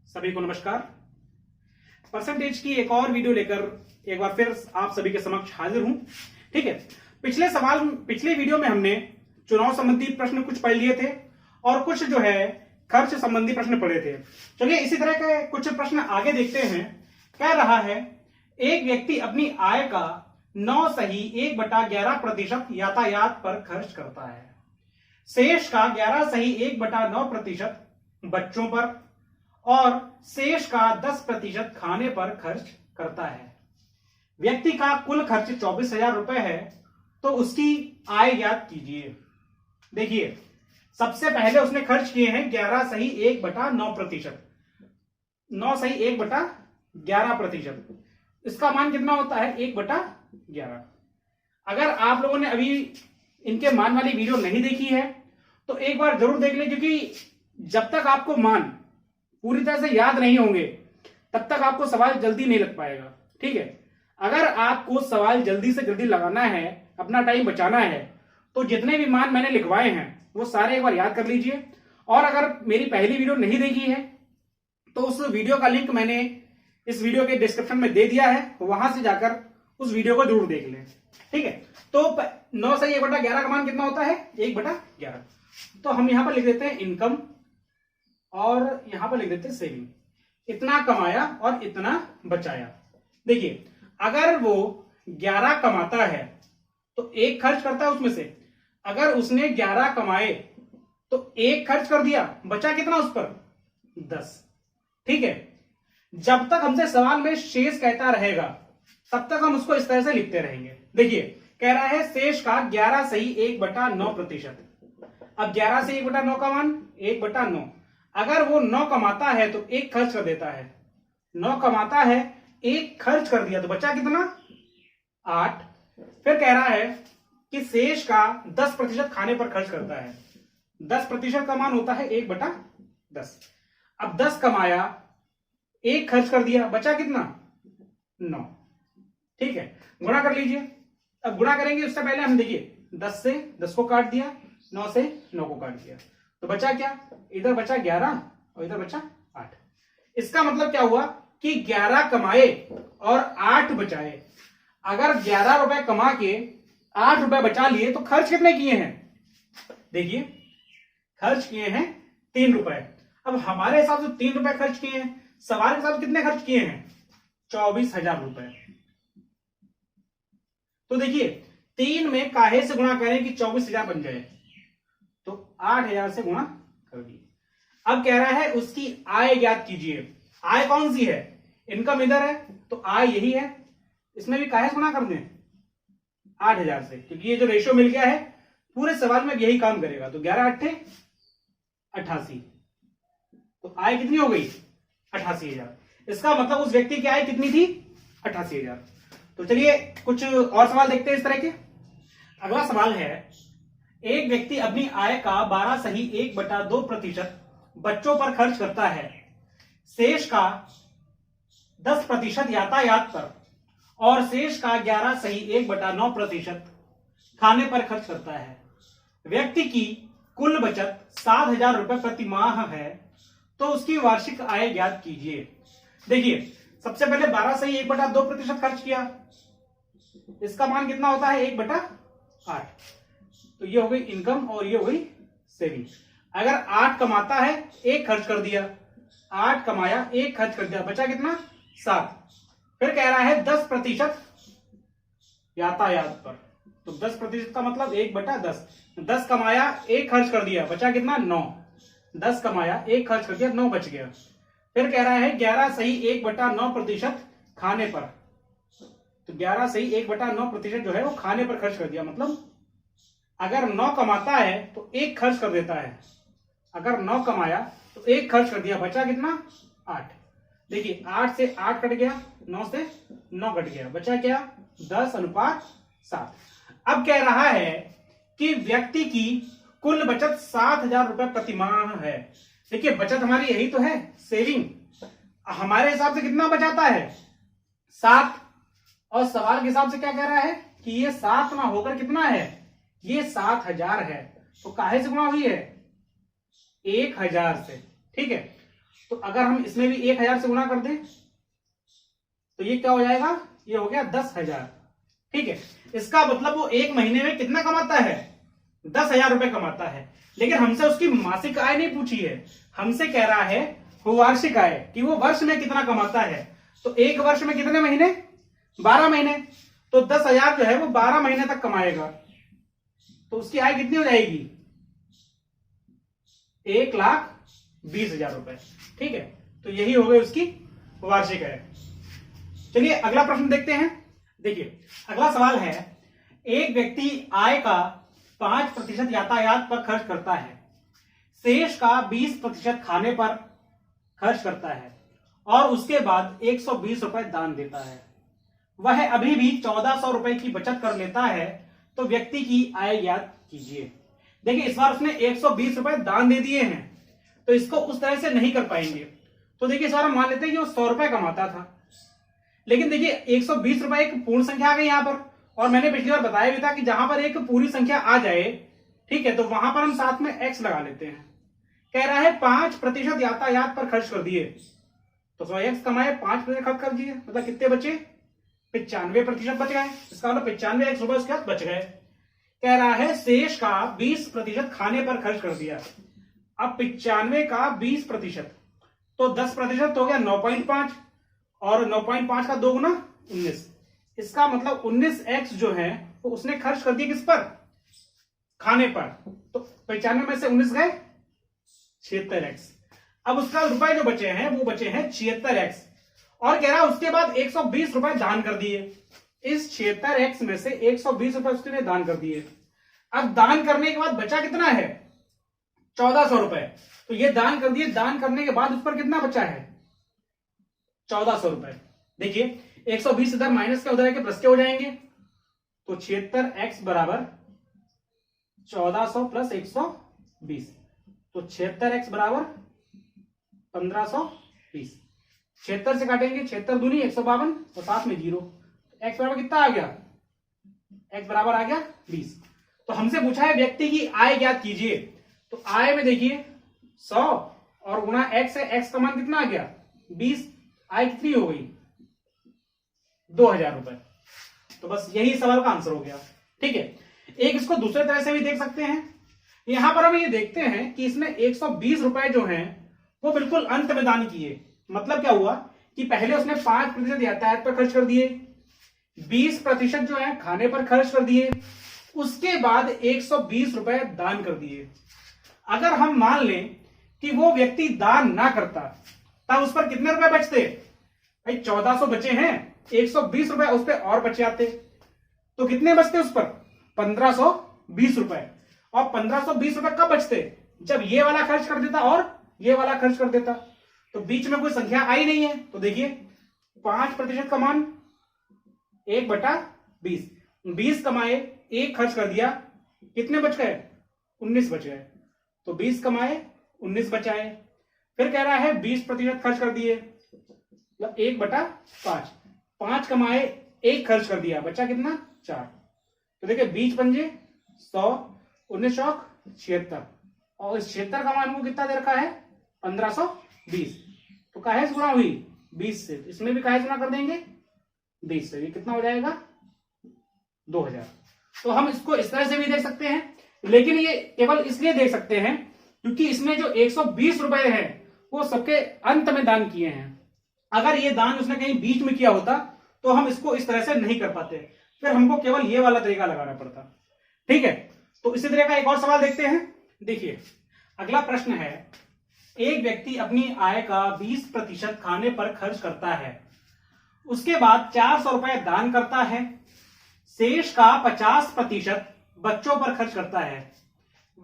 सभी को नमस्कार। परसेंटेज की एक और वीडियो लेकर एक बार फिर आप सभी के समक्ष हाजिर हूं। ठीक है, पिछले वीडियो में हमने चुनाव संबंधी प्रश्न कुछ पढ़ लिए थे और कुछ जो है खर्च संबंधी प्रश्न पढ़े थे। चलिए इसी तरह के कुछ प्रश्न आगे देखते हैं। कह रहा है, एक व्यक्ति अपनी आय का 9.1/11% यातायात पर खर्च करता है। शेष का 11.1/9% बच्चों पर और शेष का 10% खाने पर खर्च करता है। व्यक्ति का कुल खर्च 24,000 रुपए है, तो उसकी आय ज्ञात कीजिए। देखिए, सबसे पहले उसने खर्च किए हैं 11.1/9%, 9.1/11%। इसका मान कितना होता है? 1/11। अगर आप लोगों ने अभी इनके मान वाली वीडियो नहीं देखी है तो एक बार जरूर देख लें, क्योंकि जब तक आपको मान पूरी तरह से याद नहीं होंगे तब तक आपको सवाल जल्दी नहीं लग पाएगा। ठीक है, अगर आपको सवाल जल्दी से जल्दी लगाना है, अपना टाइम बचाना है, तो जितने भी मान मैंने लिखवाए हैं वो सारे एक बार याद कर लीजिए। और अगर मेरी पहली वीडियो नहीं देखी है तो उस वीडियो का लिंक मैंने इस वीडियो के डिस्क्रिप्शन में दे दिया है, वहां से जाकर उस वीडियो को जरूर देख लें। ठीक है, तो 9.1/11 का मान कितना होता है? 1/11। तो हम यहां पर लिख देते हैं इनकम और यहां पर लिख देते हैं सेविंग। इतना कमाया और इतना बचाया। देखिए, अगर वो 11 कमाता है तो 1 खर्च करता है उसमें से। अगर उसने 11 कमाए तो 1 खर्च कर दिया, बचा कितना उस पर? 10। ठीक है, जब तक हमसे सवाल में शेष कहता रहेगा तब तक हम उसको इस तरह से लिखते रहेंगे। देखिए, कह रहा है शेष का 11.1/9%। अब 11/1/9 का मान 1/9। अगर वो 9 कमाता है तो 1 खर्च कर देता है। 9 कमाता है, 1 खर्च कर दिया, तो बचा कितना? 8। फिर कह रहा है कि शेष का 10% खाने पर खर्च करता है। 10% का मान होता है 1/10। अब 10 कमाया, 1 खर्च कर दिया, बचा कितना? 9। ठीक है, गुणा कर लीजिए। अब गुणा करेंगे उससे पहले हम देखिए 10 से 10 को काट दिया, 9 से 9 को काट दिया, तो बचा क्या? इधर बचा 11 और इधर बचा 8। इसका मतलब क्या हुआ कि 11 कमाए और 8 बचाए। अगर 11 रुपए कमा के 8 रुपए बचा लिए तो खर्च कितने किए हैं? देखिए, खर्च किए हैं 3 रुपए। अब हमारे हिसाब से 3 रुपए खर्च किए हैं, सवाल के हिसाब से कितने खर्च किए हैं? 24,000 रुपए। तो देखिए, 3 में काहे से गुणा करें कि 24,000 बन जाए, तो 8,000 से गुणा कर दिए। अब कह रहा है उसकी आय ज्ञात कीजिए। आय कौन सी है? इनकम इधर है तो आय यही है। इसमें भी काहे से गुणा कर दें? 8,000 से, क्योंकि ये जो रेशियो मिल गया है पूरे सवाल में यही काम करेगा। तो 11 8 88, तो आय कितनी हो गई? 88,000। इसका मतलब उस व्यक्ति की आय कितनी थी? 88,000। तो चलिए कुछ और सवाल देखते हैं इस तरह के। अगला सवाल है, एक व्यक्ति अपनी आय का 12.1/2% बच्चों पर खर्च करता है। शेष का 10% यातायात पर और शेष का 11.1/9% खाने पर खर्च करता है। व्यक्ति की कुल बचत 7,000 रुपए प्रति माह है, तो उसकी वार्षिक आय ज्ञात कीजिए। देखिए, सबसे पहले 12.1/2% खर्च किया, इसका मान कितना होता है? 1/8। तो ये हो गई इनकम और ये हो गई सेविंग। अगर 8 कमाता है, 1 खर्च कर दिया, 8 कमाया, 1 खर्च कर दिया, बचा कितना? 7। फिर कह रहा है 10% यातायात पर, तो 10% का मतलब 1/10। 10 कमाया, 1 खर्च कर दिया, बचा कितना? 9। 10 कमाया, 1 खर्च कर दिया, 9 बच गया। फिर कह रहा है 11.1/9% खाने पर, तो 11.1/9% जो है वो खाने पर खर्च कर दिया। मतलब अगर 9 कमाता है तो 1 खर्च कर देता है। अगर 9 कमाया तो 1 खर्च कर दिया, बचा कितना? 8। देखिए, 8 से 8 कट गया, 9 से 9 कट गया, बचा क्या? 10:7। अब कह रहा है कि व्यक्ति की कुल बचत 7,000 रुपए प्रति माह है। देखिए, बचत हमारी यही तो है, सेविंग। हमारे हिसाब से कितना बचाता है? 7। और सवाल के हिसाब से क्या कह रहा है कि ये 7 ना होकर कितना है? ये 7,000 है। तो काहे से गुणा हुई है? 1000 से। ठीक है, तो अगर हम इसमें भी 1000 से गुणा कर दें तो ये क्या हो जाएगा? ये हो गया 10,000। ठीक है, इसका मतलब वो एक महीने में कितना कमाता है? 10,000 रुपए कमाता है। लेकिन हमसे उसकी मासिक आय नहीं पूछी है, हमसे कह रहा है वो वार्षिक आय, कि वो वर्ष में कितना कमाता है। तो एक वर्ष में कितने महीने? 12 महीने। तो 10,000 जो है वो 12 महीने तक कमाएगा, तो उसकी आय कितनी हो जाएगी? 1,20,000 रुपए। ठीक है, तो यही हो गई उसकी वार्षिक आय। चलिए अगला प्रश्न देखते हैं। देखिए अगला सवाल है, एक व्यक्ति आय का 5% यातायात पर खर्च करता है, शेष का 20% खाने पर खर्च करता है और उसके बाद 120 रुपए दान देता है। वह अभी भी 1400 रुपए की बचत कर लेता है, तो व्यक्ति की आय ज्ञात कीजिए। देखिए इस बार उसने 120 रुपए दान दे दिए हैं, तो इसको उस तरह से नहीं कर पाएंगे। तो देखिए इस बार हम मान लेते हैं कि वो 100 रुपए कमाता था, लेकिन देखिए 120 रुपए एक पूर्ण संख्या आ गई यहां पर, और मैंने पिछली बार बताया भी था कि जहां पर एक पूरी संख्या आ जाए, ठीक है, तो वहां पर हम साथ में x लगा लेते हैं। कह रहा है 5% यातायात पर खर्च कर दिए, तो 100x कमाए 5% खर्च कर दिए, मतलब कितने बचे? 95% बच गए। इसका मतलब 95x रुपए उसके हाथ बच गए। कह रहा है शेष का 20% खाने पर खर्च कर दिया। अब 95 का 20%, तो 10% हो गया 9.5, और 9.5 का 2 गुना 19। इसका मतलब 19x जो है वो उसने खर्च कर दिया किस पर? खाने पर। तो 95 में से 19 गए 76x। अब उसका रुपए जो बचे हैं वो बचे हैं 76x, और कह रहा है उसके बाद 120 रुपए दान कर दिए। इस 76x में से 120 रुपए उसने दान कर दिए। अब दान करने के बाद बचा कितना है? 1400 रुपए। तो ये दान कर दिए, दान करने के बाद उस पर कितना बचा है? 1400 रुपए। देखिए 120 इधर माइनस के उधर के प्लस के हो जाएंगे, तो 76x बराबर 1400 प्लस 120, तो 76x बराबर 1520। 76 से काटेंगे, 76 दूनी 152 और साथ में 0, x बराबर कितना आ गया? x बराबर आ गया 20। तो हमसे पूछा है व्यक्ति की आय ज्ञात कीजिए। तो आय में देखिए 100 और गुणा x है, x का मान कितना आ गया? 20। आय कितनी हो गई? 2000 रुपए। तो बस यही सवाल का आंसर हो गया। ठीक है, एक इसको दूसरे तरह से भी देख सकते हैं। यहां पर हम ये देखते हैं कि इसने 120 रुपए जो हैं वो बिल्कुल अंत में दान किए। मतलब क्या हुआ कि पहले उसने 5% यातायात पर खर्च कर दिए, 20% जो है खाने पर खर्च कर दिए, उसके बाद 120 रुपए दान कर दिए। अगर हम मान लें कि वो व्यक्ति दान ना करता, तब उस पर कितने रुपए बचते? भाई 1400 बचे हैं, 120 रुपए उस पर और बच जाते, तो कितने बचते उस पर? 1520 रुपए। और 1520 रुपए कब बचते? जब ये वाला खर्च कर देता और ये वाला खर्च कर देता। तो बीच में कोई संख्या आई नहीं है, तो देखिए 5% का मान 1/20, 20 कमाए, 1 खर्च कर दिया, कितने बच गए? 19 बच गए। तो 20 कमाए 19 बचाए। फिर कह रहा है 20% खर्च कर दिए, मतलब 1/5, 5 कमाए 1 खर्च कर दिया, बचा कितना? 4। तो देखिए 20 पंजे 100, 19 चौक 76, और इस 76 का मान को कितना दे रखा है? 1520। तो काहे से गुणा हुई? 20 से। इसमें भी काहे से गुणा कर देंगे? 20 से। ये कितना हो जाएगा? 2000। तो हम इसको इस तरह से भी देख सकते हैं, लेकिन ये केवल इसलिए देख सकते हैं क्योंकि इसमें जो 120 रुपए हैं वो सबके अंत में दान किए हैं। अगर ये दान उसने कहीं बीच में किया होता तो हम इसको इस तरह से नहीं कर पाते, फिर हमको केवल ये वाला तरीका लगाना पड़ता। ठीक है, तो इसी तरह का एक और सवाल देखते हैं। देखिए अगला प्रश्न है, एक व्यक्ति अपनी आय का 20% खाने पर खर्च करता है, उसके बाद 400 रुपए दान करता है, शेष का 50% बच्चों पर खर्च करता है,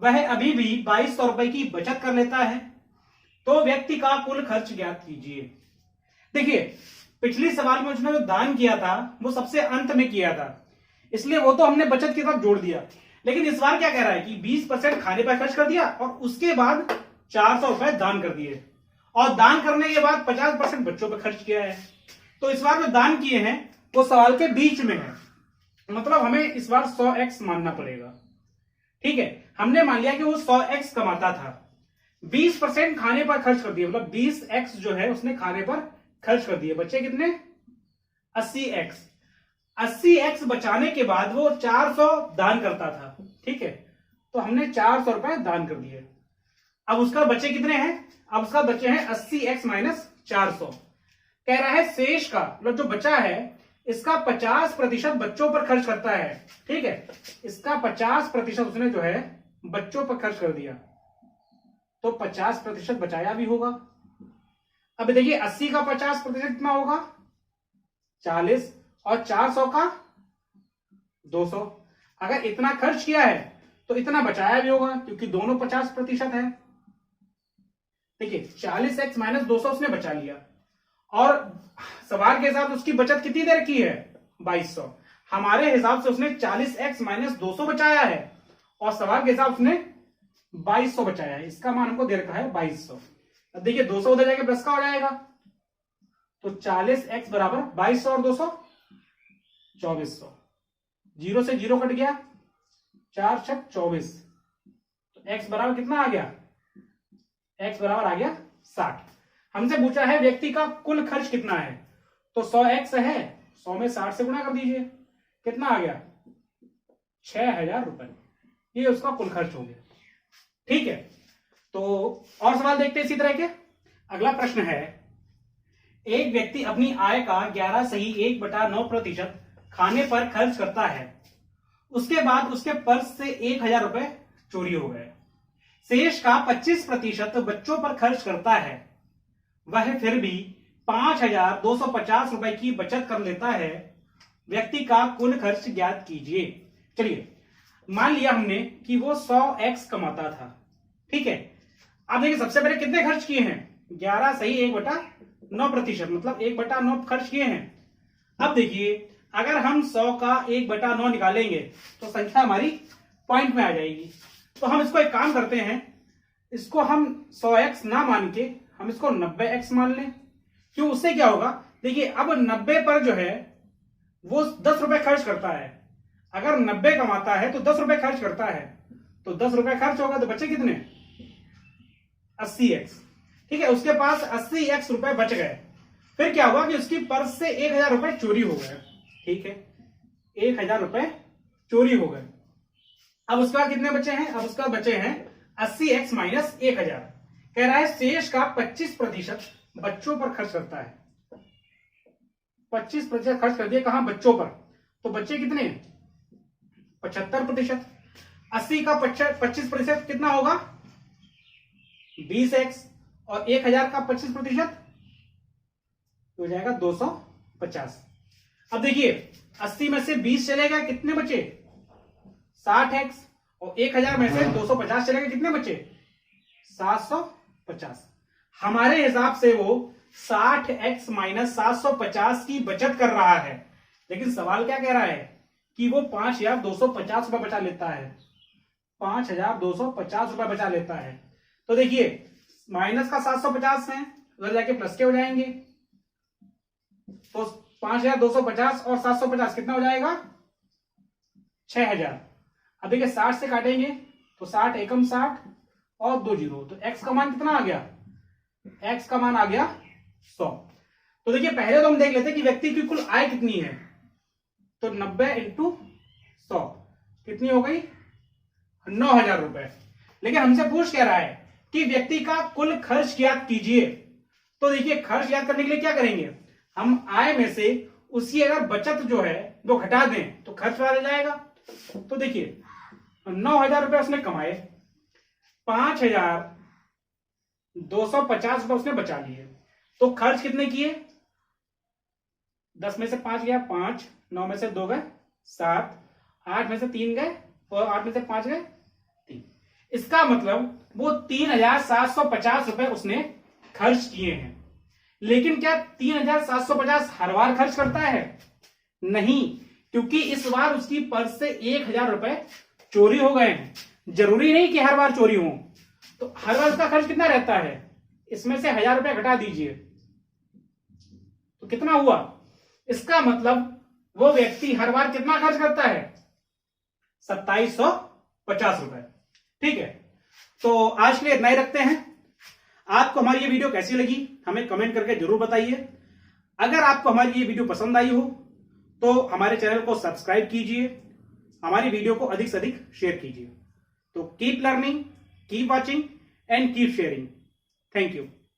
वह अभी भी 2200 रुपए की बचत कर लेता है, तो व्यक्ति का कुल खर्च ज्ञात कीजिए। देखिए पिछली सवाल में उसने जो दान किया था वो सबसे अंत में किया था, इसलिए वो तो हमने बचत के साथ जोड़ दिया। लेकिन इस बार क्या कह रहा है कि 20% खाने पर खर्च कर दिया और उसके बाद 400 रुपए दान कर दिए, और दान करने के बाद 50% बच्चों पर खर्च किया है। तो इस बार जो दान किए हैं वो सवाल के बीच में है, मतलब हमें इस बार 100x मानना पड़ेगा। ठीक है, हमने मान लिया कि वो 100x कमाता था, 20% खाने पर खर्च कर दिया, मतलब 20x जो है उसने खाने पर खर्च कर दिए, बचे कितने 80x। 80x बचाने के बाद वो 400 दान करता था, ठीक है, तो हमने 400 रुपए दान कर दिए। अब उसका बचे कितने हैं, अब उसका बचे हैं 80x माइनस 400। कह रहा है शेष का मतलब जो बचा है इसका 50% बच्चों पर खर्च करता है, ठीक है, इसका 50% उसने जो है बच्चों पर खर्च कर दिया, तो 50% बचाया भी होगा। अब देखिए 80 का 50% कितना होगा 40, और 400 का 200। अगर इतना खर्च किया है तो इतना बचाया भी होगा, क्योंकि दोनों 50% है। देखिए 40x माइनस 200 उसने बचा लिया, और सवाल के हिसाब से उसकी बचत कितनी दे रखी है 2200। हमारे हिसाब से उसने 40x माइनस 200 बचाया है, और सवाल के हिसाब से उसने 2200 बचाया है, इसका मान हमको दे रखा है 2200। अब देखिए 200 उधर जाके प्लस का हो जाएगा, तो 40x बराबर 2200 और 200 2400, 0 से 0 कट गया, 4 छक 24, तो x बराबर कितना आ गया, x बराबर आ गया 60। हमसे पूछा है व्यक्ति का कुल खर्च कितना है, तो 100x है, 100 में 60 से गुणा कर दीजिए, कितना आ गया 6000 रुपए, ये उसका कुल खर्च हो गया, ठीक है। तो और सवाल देखते हैं इसी तरह के। अगला प्रश्न है, एक व्यक्ति अपनी आय का 11.1/9% खाने पर खर्च करता है, उसके बाद उसके पर्स से 1000 रुपए चोरी हो गए, शेष का 25% बच्चों पर खर्च करता है, वह फिर भी 5250 रुपए की बचत कर लेता है, व्यक्ति का कुल खर्च ज्ञात कीजिए। चलिए मान लिया हमने कि वो 100x कमाता था, ठीक है। अब देखिए सबसे पहले कितने खर्च किए हैं 11.1/9%, मतलब 1/9 खर्च किए हैं। अब देखिए अगर हम 100 का 1/9 निकालेंगे तो संख्या हमारी पॉइंट में आ जाएगी, तो हम इसको एक काम करते हैं, इसको हम 100x ना मान के हम इसको 90x मान लें। क्यों, उससे क्या होगा, देखिए अब 90 पर जो है वो 10 रुपए खर्च करता है, अगर 90 कमाता है तो 10 रुपए खर्च करता है, तो 10 रुपए खर्च होगा तो बचे कितने 80x, ठीक है। उसके पास 80x रुपए बच गए, फिर क्या हुआ कि उसकी पर्स से 1000 रुपए चोरी हो गए, ठीक है, 1000 रुपए चोरी हो गए। अब उसका कितने बचे हैं, अब उसका बचे हैं 80x माइनस 1000। कह रहा है शेष का 25% बच्चों पर खर्च करता है, 25% खर्च कर दिया कहां बच्चों पर, तो बच्चे कितने 75%। 80 का 25% कितना होगा 20x, और 1000 का 25% हो जाएगा 250। अब देखिए 80 में से 20 चलेगा कितने बचे 60x, और 1000 में से 250 चलेगा कितने बचे 750। हमारे हिसाब से वो 60x माइनस 750 की बचत कर रहा है, लेकिन सवाल क्या कह रहा है कि वो 5250 रुपए बचा लेता है, 5250 रुपए बचा लेता है। तो देखिए माइनस का 750 है, उधर जाके प्लस के हो जाएंगे, तो 5250 और 750 कितना हो जाएगा 6000। अब देखिए 60 से काटेंगे तो 60 एकम 60 और 2 जीरो, तो x का मान कितना आ गया, x का मान आ गया 100। तो देखिए पहले तो हम देख लेते कि व्यक्ति की कुल आय कितनी है, तो 90 इंटू 100 कितनी हो गई 9000 रुपए। लेकिन हमसे पूछ क्या रहा है कि व्यक्ति का कुल खर्च ज्ञात कीजिए। तो देखिए खर्च ज्ञात करने के लिए क्या करेंगे, हम आय में से उसकी अगर बचत जो है वो घटा दें तो खर्च वाला जाएगा। तो देखिए 9000 रुपए उसने कमाए, 5250 रुपए उसने बचा लिए, तो खर्च कितने किए 10 में से 5 गया 5, 9 में से 2 गए 7, 8 में से 3 गए और 8 में से 5 गए 3। इसका मतलब वो 3750 रुपए उसने खर्च किए हैं। लेकिन क्या 3750 हर बार खर्च करता है, नहीं, क्योंकि इस बार उसकी पर्स से 1000 रुपए चोरी हो गए हैं। जरूरी नहीं कि हर बार चोरी हो, तो हर बार उसका खर्च कितना रहता है, इसमें से 1000 रुपए घटा दीजिए तो कितना हुआ। इसका मतलब वो व्यक्ति हर बार कितना खर्च करता है 2750 रुपए। ठीक है, तो आज के लिए इतना ही रखते हैं। आपको हमारी ये वीडियो कैसी लगी हमें कमेंट करके जरूर बताइए। अगर आपको हमारी ये वीडियो पसंद आई हो तो हमारे चैनल को सब्सक्राइब कीजिए, हमारी वीडियो को अधिक से अधिक शेयर कीजिए। तो keep learning, keep watching and keep sharing. Thank you.